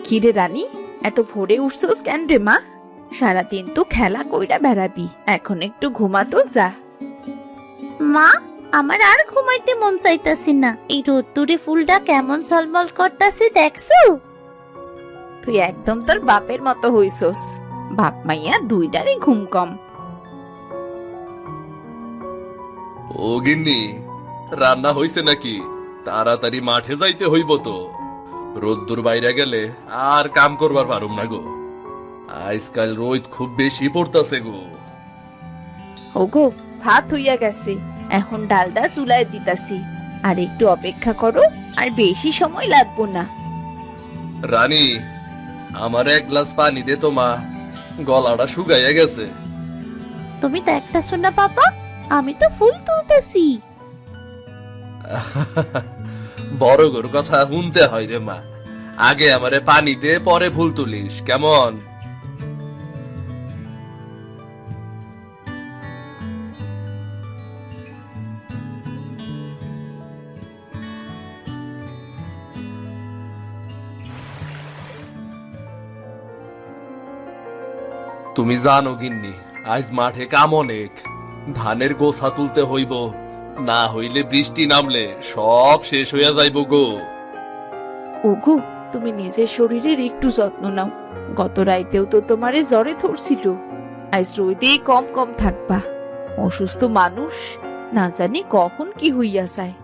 কিরে রানী, এত ভোরে উঠছস কেন রে মা? সারাদিন তো খেলা কইরা বেড়াবি, এখন একটু ঘুমাতো যা। মা, আমার আর ঘুমাইতে মন চাইতাছে না। এই রোদ্দুরে ফুলটা কেমন ঝলমল করতাছে দেখছো? তুই একদম তোর বাপের মতো হইছস। বাপ মাইয়া দুইটারই ঘুম কম। ও গিন্নি, রান্না হইছে নাকি? তাড়াতাড়ি মাঠে যাইতে হইব তো। রোদ্দুর বাইরে গেলে আর কাম করবার পারুম না গো। আজকাল রোদ খুব বেশি পড়তাছে গো। ওগো, ভাত হইয়া গেছে, এখন ডালটা চুলায় দিতাছি। আর একটু অপেক্ষা করো, আর বেশি সময় লাগবো না। রানী, আমার এক গ্লাস পানি দে তো মা, গলাটা শুকাইয়া গেছে। তুমি দেখতাছো না বাবা, আমি তো ফুল তুলতেছি। বড় গরুর কথা শুনতে হয় রে মা। আগে আমারে পানি দে, পরে ফুল তুলিস কেমন? তুমি জানো গিন্নি, আজ মাঠে কাম অনেক। ধানের গোছা তুলতে হইব, না হইলে বৃষ্টি নামলে সব শেষ হইয়া যাইব গো। ওগো, তুমি নিজের শরীরের একটু যত্ন নাও। গত রাইতেও তো তোমারে জ্বরে ধরছিল। আজ রোদেই কম কম থাকবা। অসুস্থ মানুষ, না জানি কখন কি হইয়া যায়।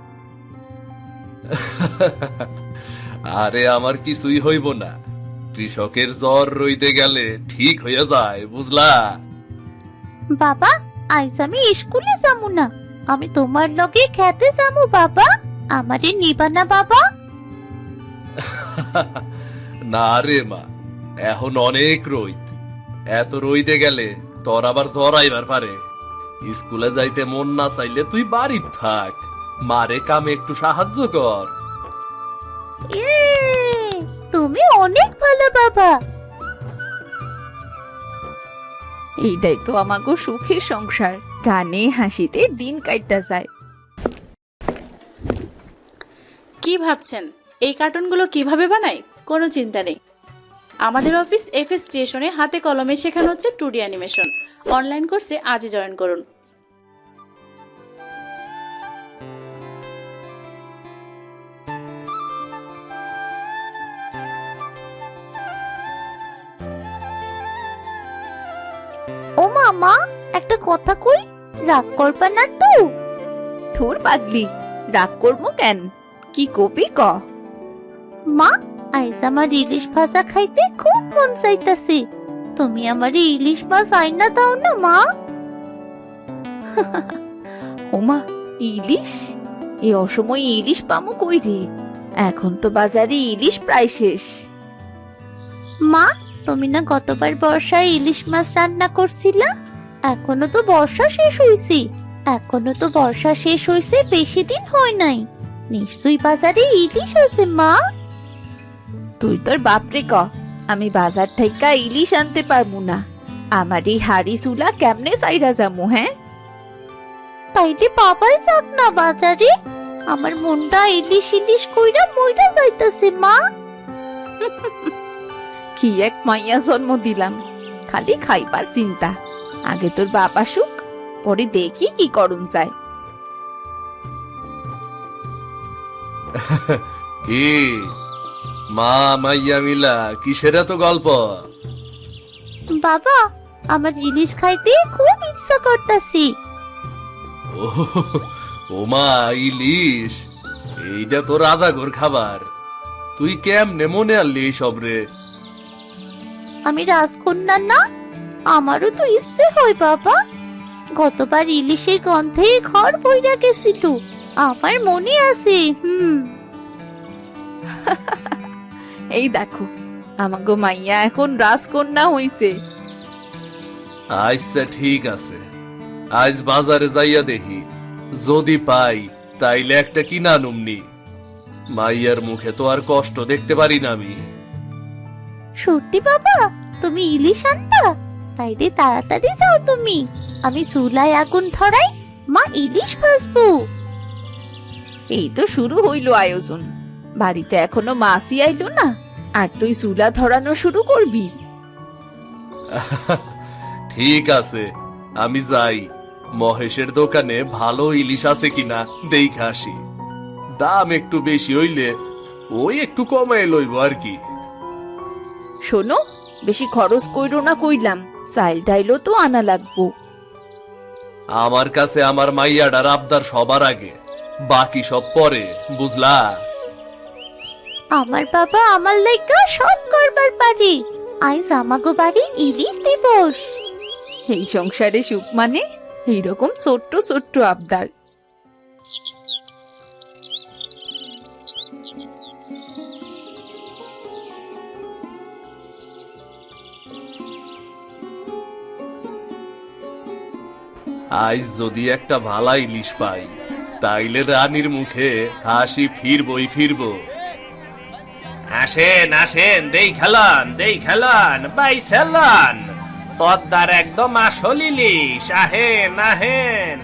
আরে আমার কিছুই হইব না। কৃষকের জ্বর রইতে গেলে ঠিক হইয়া যায়, বুঝলা? বাবা, আজ আমি স্কুলে যাবো না। আমি তোমার লগে খেতে যাবো বাবা। আমারে নিবা না বাবা? না রে মা, এখন অনেক রইদ। এত রইতে গেলে তোর আবার জ্বর আইবার পারে। স্কুলে যাইতে মন না চাইলে তুই বাড়ির থাক, মারে কামে একটু সাহায্য কর। তুমি অনেক ভালো বাবা। এইটাই তো আমাগো সুখের সংসার। গানে হাসিতে দিন কাটটা যায়। কি ভাবছেন এই কার্টুনগুলো কিভাবে বানাই? কোনো চিন্তা নেই। আমাদের অফিস এফএস ক্রিয়েশনে হাতে কলমে শেখানো হচ্ছে 2D অ্যানিমেশন। অনলাইন কোর্সে আজই জয়েন করুন। ও মামা, একটা কথা কই, রাগ করবা না তো? থুর পাগলি, রাগ করবো কেন? কি কবি ক। মা, আইজ আমার ইলিশ ভাজা খাইতে খুব মন চাইতাছে। তুমি আমার ইলিশ মাছ আইনা দাও না মা। ওমা, ইলিশ? এই অসময়ে ইলিশ পামু কই রে? এখন তো বাজারে ইলিশ প্রায় শেষ। মা, তুমি না গতবার বর্ষায় ইলিশ মাছ রান্না করছিলা? এখনো তো বর্ষা শেষ হইছে। বেশি দিন হয় নাই। নিশ্চয়ই বাজারে ইলিশ আছে মা। তুই তোর বাপরে ক, আমি বাজার থেকে ইলিশ আনতে পারবো না। আমার এই হাড়ি চুলা কেমনে সাইরা যামু? হ্যাঁ, তাইলে বাবাই যাক না বাজারে। আমার মনটা ইলিশ ইলিশ কইরা মইরা যাইতাছে মা। কি এক মাইয়া জন্ম দিলাম, খালি খাইবার চিন্তা। আগে তোর বাপ আসুক, পরে দেখি কি করুন যায়। কি মা মাইয়া মিলা কিসের এত গল্প? বাবা, আমার ইলিশ খাইতে খুব ইচ্ছা করতাছে। ও মা, ইলিশ? এইটা তো রাজাগোর খাবার। তুই কেমনে মনে আনলি এইসব রে? আমি রাজকন্যা না, আমারও তো ইচ্ছে হয় বাবা। গতবার ইলিশের গন্ধে ঘর বইরা গেছিল, আমার মনে আছে। এই দেখো, আমাগো মাইয়া এখন রাজকন্যা হইছে। আচ্ছা ঠিক আছে, আজ বাজারে যাইয়া দেখি, যদি পাই তাইলে একটা কিনা নুমনি। মাইয়ার মুখে তো আর কষ্ট দেখতে পারি না আমি। সত্যি বাবা, তুমি ইলিশ আনবা? তাইলে তাড়াতাড়ি যাও তুমি। আমি চুলায় আগুন ধরাই, মা ইলিশ ভাজবো। এই তো শুরু হইল আয়োজন। বাড়িতে এখনো মাসি আইলো না। আর তুই চুলা ধরানো শুরু করবি? ঠিক আছে, আমি যাই। মহেশের দোকানে ভালো ইলিশ আছে কিনা দেখে আসি। দাম একটু বেশি হইলে ওই একটু কমাই লইব আর কি। শোনো, বেশি খরচ কইরো না কইলাম, চাইল টাইলও তো আনা লাগবো। আমার কাছে আমার মাইয়াডার আবদার সবার আগে, বাকি সব পরে, বুঝলা? আমার বাবা আমার লাইগা সব করবার পারে। আইজ আমাগো বাড়ি ইলিশ দিবস। এই সংসারে সুখ মানে এইরকম ছোট্ট ছোট্ট আবদার। আজ যদি একটা ভালা ইলিশ পাই, তাইলে রানীর মুখে হাসি ফিরবই ফিরবো। আসেন আসেন, দেই খেলান বাই সেলান, পদ্মার একদম আসল ইলিশ। আহেন আহেন,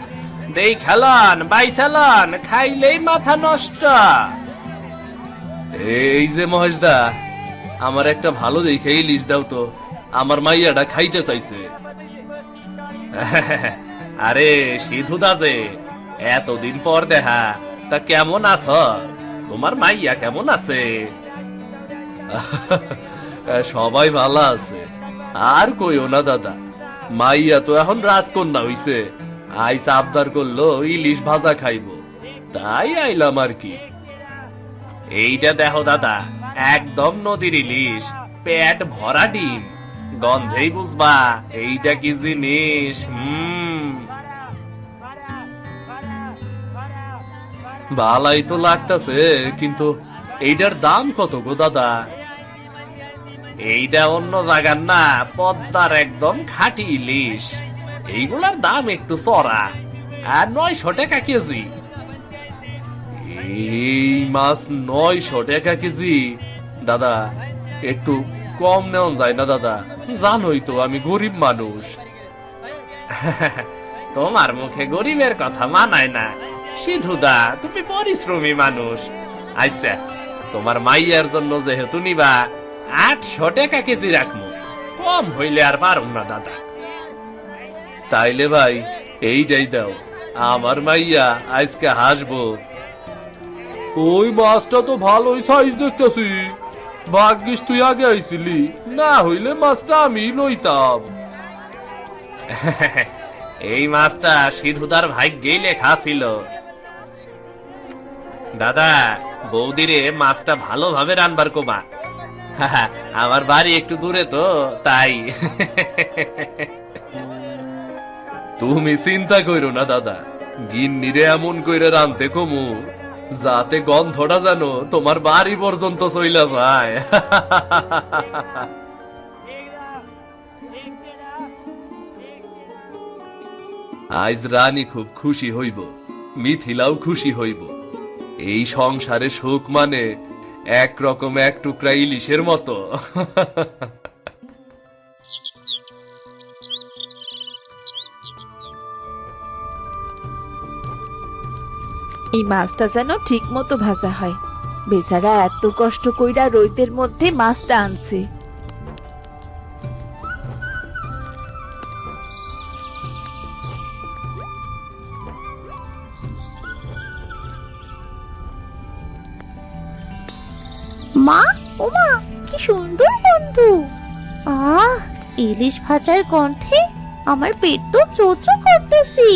দেই খেলান বাই সেলান, খাইলেই মাথা নষ্ট। এই যে মহেশদা, আমার একটা ভালো দেখে ইলিশ দাও তো, আমার মাইয়াটা খাইতে চাইছে। আরে সিধুদা যে, এতদিন পর দেখা, তা কেমন আছ? তোমার মাইয়া কেমন আছে? সবাই ভালো আছে। আর কইও না দাদা, মাইয়া তো এখন রাজকন্যা হইছে। আইস আবদার করলো ইলিশ ভাজা খাইবো, তাই আইলাম আর কি। এইটা দেখো দাদা, একদম নদীর ইলিশ, পেট ভরা ডিম, গন্ধেই বুঝবা এইটা কি জিনিস। ভালাই তো লাগতাছে, কিন্তু এইটার দাম কত গো দাদা? এইটা অন্য জায়গার না, পদ্মার একদম খাঁটি ইলিশ। এইগুলার দাম একটু চড়া, আর 900 টাকা কেজি। এই মাছ 900 টাকা কেজি? দাদা একটু কম নেওয়া যায় না দাদা? জানোই তো আমি গরিব মানুষ। তোমার মুখে গরিবের কথা মানায় না সিধুদা, তুমি পরিশ্রমী মানুষ। আচ্ছা, তোমার মাইয়ার জন্য যেহেতু নিবা, 800 টাকা কেজি রাখবো, কম হইলে আর পারুম না দাদা। তাইলে ভাই এইটাই দাও, আমার মাইয়া আজকে হাসবো। ওই মাছটা তো ভালোই সাইজ দেখতেছি, ভাগ্যিস তুই আগে আইছিলি, না হইলে মাছটা আমি লইতাম। এই মাছটা সিধুদার ভাগ্যেই লেখা ছিল। দাদা, বৌদিরে মাছটা ভালোভাবে রান্নার কোমা। আমার বাড়ি একটু দূরে তো, তাই। তুমি চিন্তা কইরো না দাদা, গিন্নিরে এমন কইরে রানতে কমু যাতে গন্ধটা যেন তোমার বাড়ি পর্যন্ত চইলা যায়। আজ রানী খুব খুশি হইব, মিথিলাও খুশি হইব। এই সংসারে সুখ মানে একরকম এক টুকরা ইলিশের মতো। এই মাছটা যেন ঠিক মতো ভাজা হয়। বেচারা এত কষ্ট কইরা রইতের মধ্যে মাছটা আনছে। মা, ওমা, কি সুন্দর গন্ধ! আহ, ইলিশ ভাজার গন্ধে আমার পেট তো চোচো করতেছি।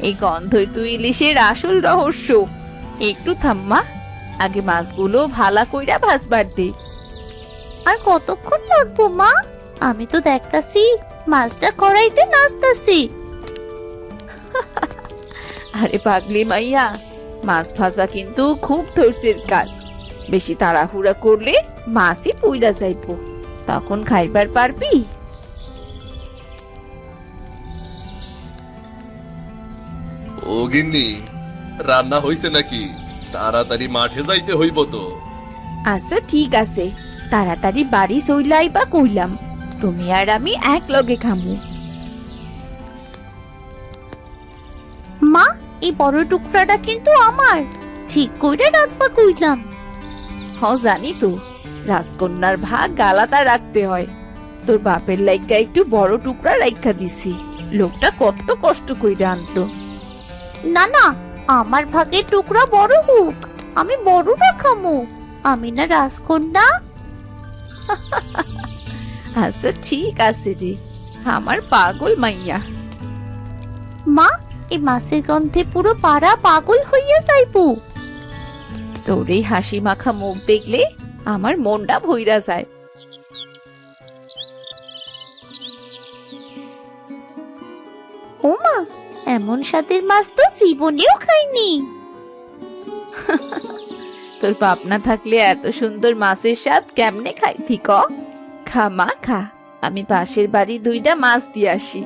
এই গন্ধই তুই ইলিশের আসল রহস্য। একটু থাম্মা, আগে মাছগুলো ভালা কইরা ভাজবার দে। আর কতক্ষণ লাগবো মা? আমি তো দেখতাছি মাছটা কড়াইতে নাচতাছি। আরে পাগলি মাইয়া, মাছ ভাজা কিন্তু খুব ধৈর্যের কাজ। বেশি তাড়াহুড়া করলে মাছই পুইরা যাইবো, তখন খাইবার পারবি? ও গিন্নি, রান্না হইছে নাকি? তাড়াতাড়ি মাঠে যাইতে হইব তো। আচ্ছা ঠিক আছে, তাড়াতাড়ি বাড়ি চইলাই বা কইলাম, তুমি আর আমি এক লগে খামু। মা, এই বড় টুকরাটা কিন্তু আমার, ঠিক কইরা রাখবা কইলাম। জানি তো, রাজকন্যার ভাগ গালাতা রাখতে হয়। তোর বাপের লাইগা একটু বড় টুকরা রাইখা দিছি, লোকটা কত কষ্ট কইরা আনতো। না না, আমার ভাগের টুকরা বড় হোক, আমি বড়টা খামু। আমি না রাজকন্যা। আচ্ছা ঠিক আছে রে, আমার পাগল মাইয়া। মা, এই মাছের গন্ধে পুরো পাড়া পাগল হইয়া যাইবো। তোর এই হাসি মাখা মুখ দেখলে আমার মনটা ভইরা যায়। ও মা, এমন স্বাদের মাছ তো জীবনেও খাইনি। তোর বাপ না থাকলে এত সুন্দর মাছের স্বাদ কেমনে খাইতি ক? খা মা খা, আমি পাশের বাড়ি 2টা মাছ দিয়ে আসি।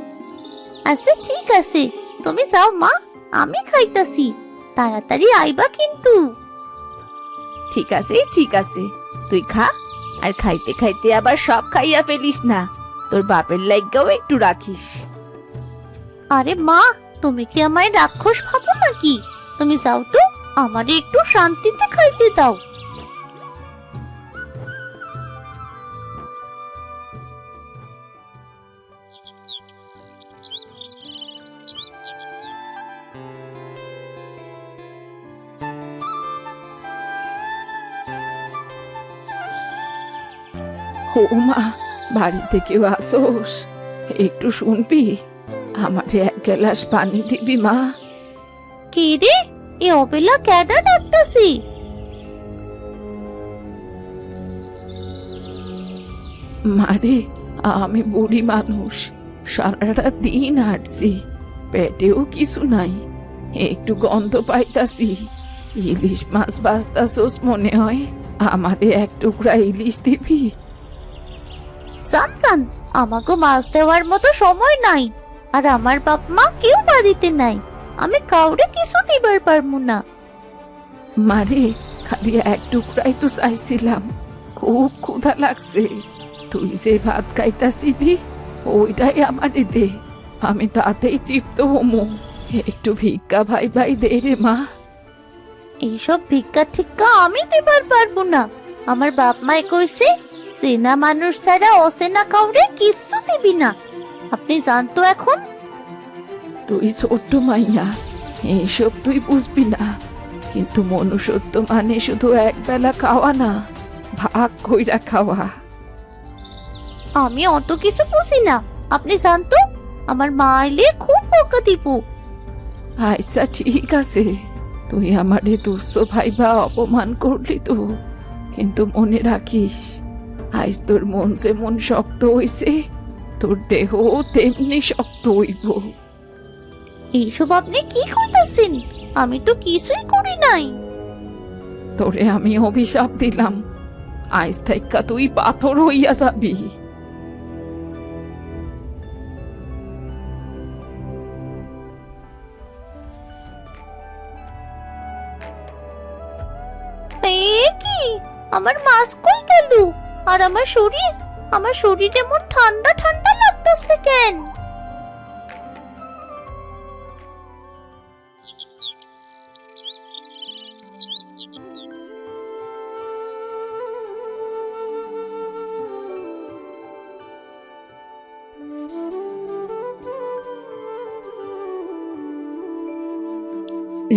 আচ্ছা ঠিক আছে, তুমি যাও মা, আমি খাইতাছি। তাড়াতাড়ি আইবা কিন্তু। ঠিক আছে ঠিক আছে, তুই খা, আর খাইতে খাইতে আবার সব খাইয়া ফেলিস না, তোর বাপের লাইগাও একটু রাখিস। আরে মা, তুমি কি আমায় রাক্ষস ভাবো নাকি? তুমি যাও তো, আমারে একটু শান্তিতে খাইতে দাও। ও মা, বাড়িতে কেউ আসোস? একটু শুনবি, আমারে 1 গ্লাস পানি দিবি মা? কে রে, এ অবেলা ক্যাডা ডাকতাছি? মারে, আমি বুড়ি মানুষ, সারাটা দিন হাঁটছি, পেটেও কিছু নাই, একটু গন্ধ পাইতাছি। ইলিশ মাছ বাস্তাছোস মনে হয়, আমারে 1 টুকরা ইলিশ দিবি? জান জান, আমাকে মাছ দেওয়ার মতো সময় নাই, আর আমার বাপ মা কেউ বাড়িতে নাই। আমি কাউরে কিছু দিবার পারবো না। মারে, খালি 1 টুকরাই তো চাইছিলাম, খুব ক্ষুধা লাগছে। তুই যে ভাত খাইতাছিলি ওইটাই আমারে দে, আমি তাতেই তৃপ্ত হমু। একটু ভিক্ষা ভাই ভাই দে রে মা। এইসব ভিক্ষা ঠিক্কা আমি দিবার পারবো না। আমার বাপ মাই কইছে, চেনা মানুষ ছাড়া অচেনা কাউরে কিচ্ছু দিবি না। আপনি জানতো এখন? তুই ছোট্ট মাইয়া, এইসব তুই বুঝবি না, কিন্তু মনুষ্যত্ব মানে শুধু একবেলা খাওয়া না, ভাগ কইরা খাওয়া। আমি অত কিছু বুঝি না, আপনি জানতো? আমার মা আইলে খুব বকা দিব। আচ্ছা ঠিক আছে, তুই আমারে তুচ্ছ ভাইবা অপমান করলি তো, কিন্তু মনে রাখিস, আজ তোর মন যেমন শক্ত হইছে, তোর দেহ তেমনি শক্ত হইব। এইসব আপনি কি করতেছেন? আমি তো কিছুই করি নাই। তোরে আমি অভিশাপ দিলাম, আজ থেকে তুই পাথর হইয়া যাবি। এ কি, আমার মাছ কই গেল? আর আমার শরীর এমন ঠান্ডা ঠান্ডা লাগতেছে কেন?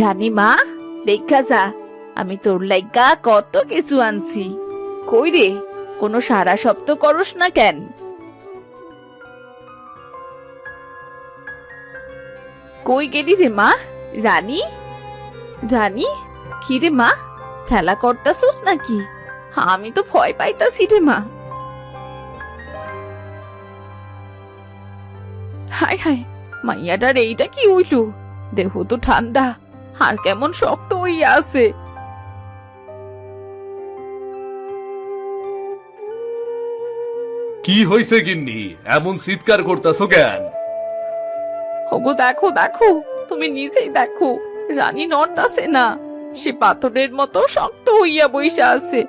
রানী মা, দেখা যা, আমি তোর লাইগা কত কিছু আনছি। কই রে, কোনো সারা শব্দ করস না কেন? কই গেলি রে মা? রানী, রানী, কি রে মা, খেলা করতাছস নাকি? আমি তো ভয় পাইতাছি রে মা। হায় হায়, মাইয়াটার এইটা কি হইল? দেহ তো ঠান্ডা, আর কেমন শক্ত হইয়া আছে। কি হইছে গিন্নি, এমন চিৎকার করতাছো কেন? ওগো দেখো দেখো, তুমি নিজেই দেখো, রানী নড়তাছে না, সে পাথরের মতো শক্ত হইয়া বইসা আছে।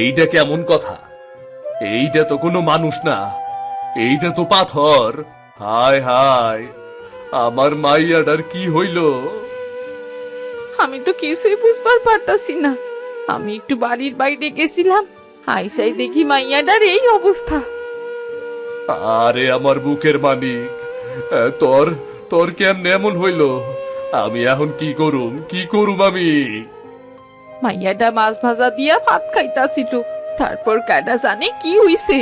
এইটা কেমন কথা? এইটা তো কোনো মানুষ না, এইটা তো পাথর। হায় হায়, আমার মাইয়াটার কি হইল? আমি তো কিছুই বুঝবার পারতাছি না। আমি একটু বাড়ির বাইরে গেছিলাম, আইসাই দেখি মাইয়াটার এই অবস্থা। আরে আমার বুকের মানিক, তোর তোর কেমনে এমন হইল? আমি এখন কি করুম আমি? মাইয়াটা মাছ ভাজা দিয়া ভাত খাইতাছিল, তারপর কাটা জানে কি হইছে।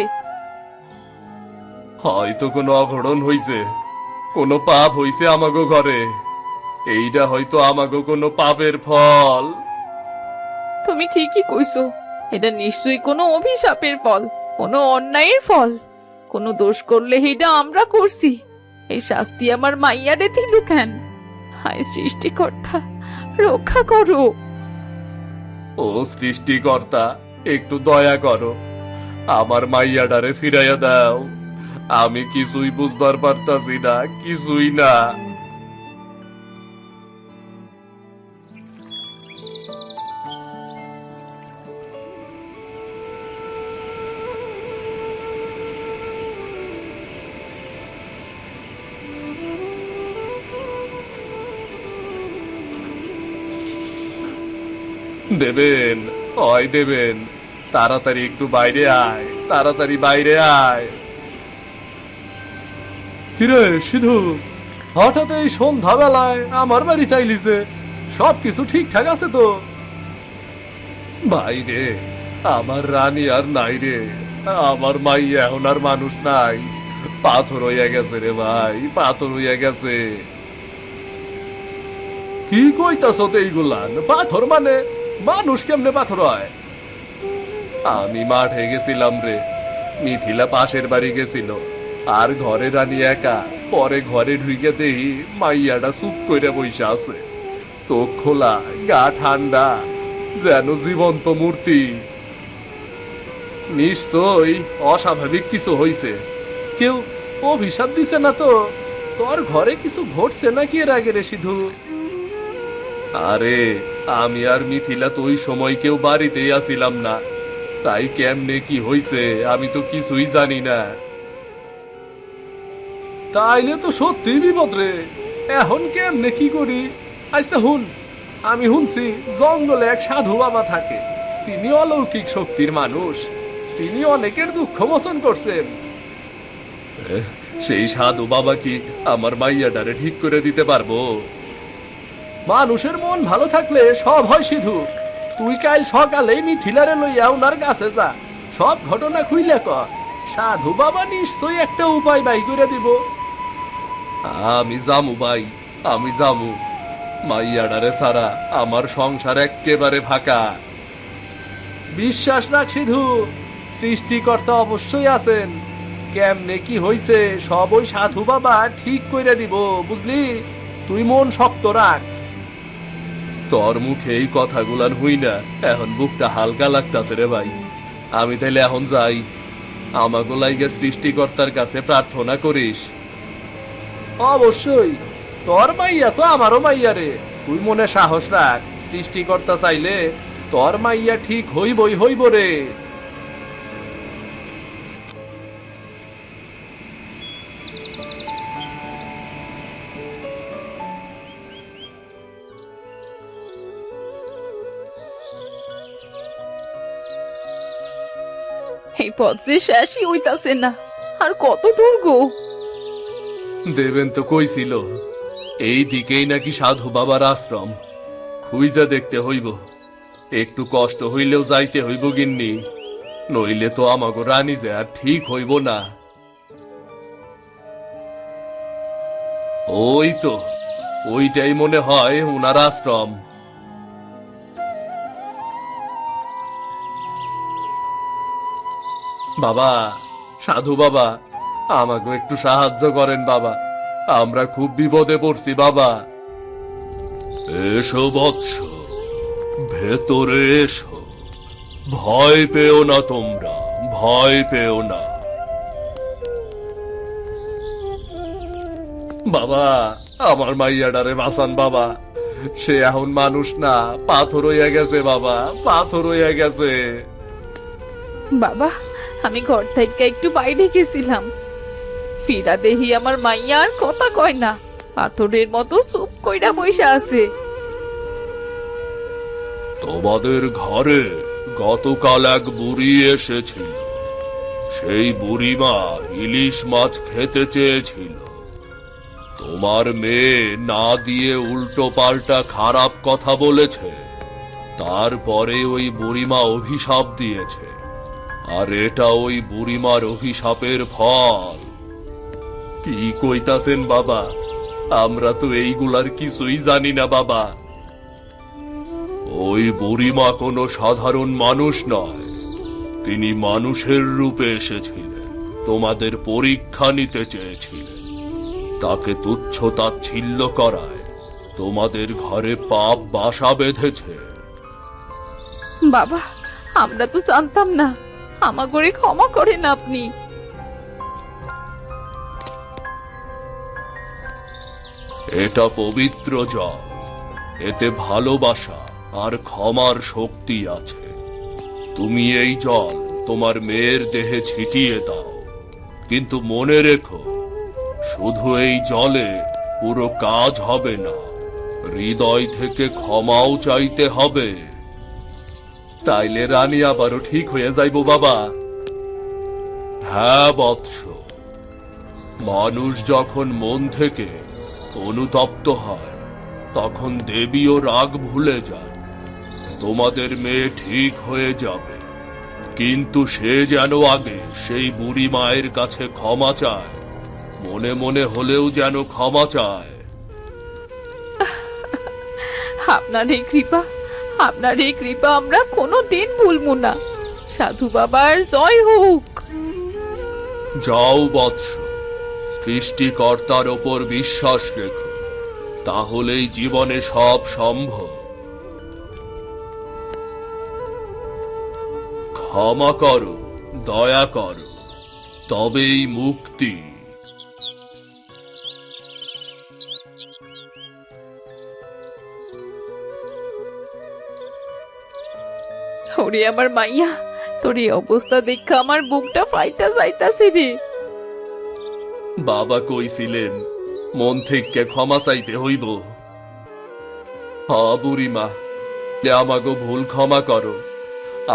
হয়তো কোনো অঘটন হইছে, কোনো পাপ হইছে আমাগো ঘরে। এইটা হয়তো আমাগো কোনো পাপের ফল। তুমি ঠিকই কইছো, এটা নিশ্চয়ই কোনো অভিশাপের ফল, কোনো অন্যায়ের ফল। কোনো দোষ করলে এটা আমরা করছি, এই শাস্তি আমার মাইয়ারে দিল কেন? হায় সৃষ্টিকর্তা, রক্ষা করো। ও সৃষ্টিকর্তা, একটু দয়া করো, আমার মাইয়াডারে ফিরাইয়া দাও। আমি কিছুই বুঝবার পারতাছি না, কিছুই না। দেবেন, ওই দেবেন, তাড়াতাড়ি একটু বাইরে আয়, তাড়াতাড়ি বাইরে আয়। কিরে সিধু, হঠাৎ এই সন্ধ্যাবেলায় আমার বাড়ি চাইলিছে? সবকিছু ঠিকঠাক আছে তো? বাইরে আমার রানী আর নাই রে, আমার মাই এখন আর মানুষ নাই, পাথর হইয়া গেছে রে ভাই, পাথর হইয়া গেছে। কি কইতাছ তো এইগুলান? পাথর মানে মানুষ কেমনে পাথর হয়? আমি মাঠে গেছিলাম রে, মিথিলা পাশের বাড়ি গেছিল, আর ঘরে রানী একা। পরে ঘরে ঢুকে দেহি মাইয়াটা চুপ কইরা বইসা আছে, চোখ খোলা, গা ঠান্ডা, যেন জীবন্ত মূর্তি। নিশ্চয়ই অস্বাভাবিক কিছু হইছে, কেউ অভিশাপ দিছে না তো? তোর ঘরে কিছু ঘটছে নাকি এর আগে রে সিধু? আরে আমি আর মিথিলা তো ওই সময় কেউ বাড়িতেই আসিলাম না, তাই কেমনে কি হইছে আমি তো কিছুই জানি না। তাইলে তো সত্যি বিপদ রে, এখন কেমনে কি করি? আচ্ছা হুন, আমি শুনছি জঙ্গলে এক সাধু বাবা থাকে, তিনি অলৌকিক শক্তির মানুষ, তিনি অনেকের দুঃখ মোচন করছেন। সেই সাধু বাবা কি আমার মাইয়াটারে ঠিক করে দিতে পারবো? মানুষের মন ভালো থাকলে সব হয় সিধু। তুই কাল সকালেই মিথিলারে লইয়া উনার কাছে যা, সব ঘটনা খুইলে ক, সাধু বাবা নিশ্চয়ই একটা উপায় বাই করে দিব। আমি জামু ভাই, আমি জামু। মাইয়াডারে ছাড়া আমার সংসার একেবারে ফাঁকা। বিশ্বাস রাখ সিধু, সৃষ্টিকর্তা অবশ্যই আছেন। কেমনে কি হইছে সব ওই সাধু বাবা ঠিক কইরা দিব, বুঝলি? তুই মন শক্ত রাখ। তোর মুখে এই কথাগুলান হই না, এখন বুকটা হালকা লাগতাছে রে ভাই। আমি তাইলে এখন যাই, আমাগো লাইগে সৃষ্টিকর্তার কাছে প্রার্থনা করিস। অবশ্যই, তোর মাইয়া তো আমারও মাইয়া রে, তুই মনে সাহস রাখ, সৃষ্টিকর্তা চাইলে তোর মাইয়া ঠিক হইবই হইব রে। এই পথ যে শেষই হইতাছে না, আর কত দূর গো? দেবেন তো কইছিল এই দিকেই নাকি সাধু বাবার আশ্রম, খুঁজা দেখতে হইব। একটু কষ্ট হইলেও যাইতে হইব গিন্নি, নইলে তো আমাগো রানী যে আর ঠিক হইব না। ওই তো, ওইটাই মনে হয় উনার আশ্রম। বাবা, সাধু বাবা, আমাকে একটু সাহায্য করেন বাবা, আমরা খুব বিপদে পড়ছি বাবা। এসো বৎস, ভেতরে এসো, ভয় পেও না তোমরা, ভয় পেও না। বাবা, আমার মাইয়াডারে বাঁচান বাবা, সে এখন মানুষ না, পাথর হইয়া গেছে বাবা, পাথর হইয়া গেছে। বাবা, আমি ঘর থেকে একটু বাইরে গেছিলাম, ফিরা দেহি আমার মাইয়া আর কথা কয় না, পাথরের মতো চুপ কইরা বইসা আছে। তোমাদের ঘরে গতকাল এক বুড়ি এসেছিল। সেই বুড়িমা ইলিশ মাছ খেতে চেয়েছিল। তোমার মেয়ে না দিয়ে উল্টো পাল্টা খারাপ কথা বলেছে। তারপরে ওই বুড়িমা অভিশাপ দিয়েছে, আর এটা ওই বুড়িমার অভিশাপের ফল। কি কইতাছেন বাবা? আমরা তো এইগুলার কিছুই জানি না বাবা। ওই বুড়িমা কোনো সাধারণ মানুষ নয়। তিনি মানুষের রূপে এসেছিলেন, তোমাদের পরীক্ষা নিতে চেয়েছিলেন। তাকে তুচ্ছ তাচ্ছিল্য করায় তোমাদের ঘরে পাপ বাসা বেঁধেছে। বাবা, আমরা তো জানতাম না। আমাগরে ক্ষমা করেন আপনি। এটা পবিত্র জল, এতে ভালোবাসা আর ক্ষমার শক্তি আছে। তুমি এই জল তোমার মেয়ের দেহে ছিটিয়ে দাও, কিন্তু মনে রেখো, শুধু এই জলে পুরো কাজ হবে না, হৃদয় থেকে ক্ষমাও চাইতে হবে। তাইলে রানী আবারও ঠিক হয়ে যাইব বাবা। হ্যাঁ বৎস, মানুষ যখন মন থেকে অনুতপ্ত হয় তখন দেবীও রাগ ভুলে যায়। তোমাদের মেয়ে ঠিক হয়ে যাবে, কিন্তু সে যেন আগে সেই বুড়ি মায়ের কাছে ক্ষমা চায়। মনে মনে হলেও যেন ক্ষমা চায়। আপনার এই কৃপা আমরা কোনোদিন ভুলবো না। সাধু বাবার জয় হোক। যাও বৎস, সৃষ্টিকর্তার ওপর বিশ্বাস রেখো, তাহলেই জীবনে সব সম্ভব। ক্ষমা করো, দয়া করো, তবেই মুক্তি। ওরে আমার মাইয়া, তোর এই অবস্থা দেখে আমার বুকটা ফাইটা যাইতাছে রে। বাবা কইছিলেন মন থেকে ক্ষমা চাইতে হইব। হ্যাঁ বুড়িমা, আমাগো ভুল ক্ষমা করো।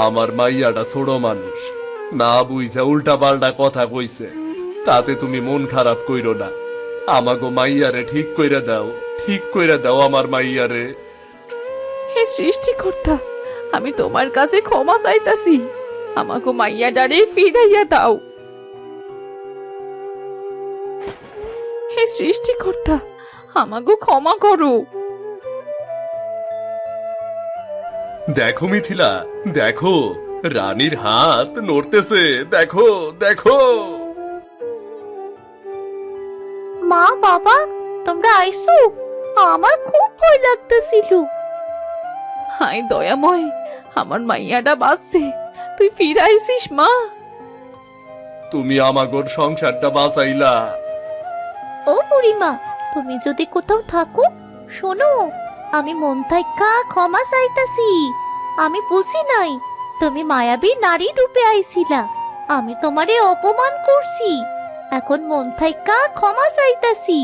আমার মাইয়াটা ছোট মানুষ, না বুঝা উল্টা পাল্টা কথা কইছে, তাতে তুমি মন খারাপ কইরো না। আমাগো মাইয়ারে ঠিক কইরা দাও, ঠিক কইরা দাও আমার মাইয়ারে। হে সৃষ্টিকর্তা, আমি তোমার কাছে ক্ষমা চাইতাছি। আমাকে মাইয়া ডারে ফিরাইয়া দাও। হে সৃষ্টিকর্তা, আমাকে ক্ষমা করো। দেখো মিথিলা, দেখো রানীর হাত নড়তেছে, দেখো দেখো। মা, বাবা, তোমরা আইছো? আমার খুব ভয় লাগতেছিল। হাই দয়াময়, আমার মাইয়াটা বাঁচছে। তুই ফিরাইছিস মা। তুমি আমাগোর সংসারটা বাঁচাইলা। ও বুড়িমা, তুমি যদি কোথাও থাকো, শোনো, আমি মন থাইকা ক্ষমা চাইতাছি। আমি বুঝি নাই তুমি মায়াবী নারী রূপে আইছিলা। আমি তোমারে অপমান করছি। এখন মন থাইকা ক্ষমা চাইতাছি।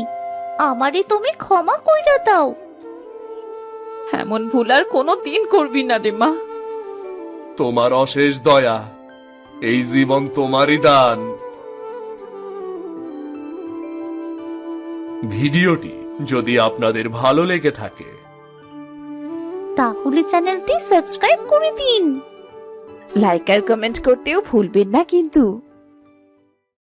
আমারে তুমি ক্ষমা কইরা দাও। এমন ভুল আর কোনো দিন করবি না রে মা। তোমার অশেষ দয়া, এই জীবন তোমারই দান। ভিডিওটি যদি আপনাদের ভালো লেগে থাকে তাহলে চ্যানেলটি সাবস্ক্রাইব করে দিন। লাইক আর কমেন্ট করতেও ভুলবেন না কিন্তু।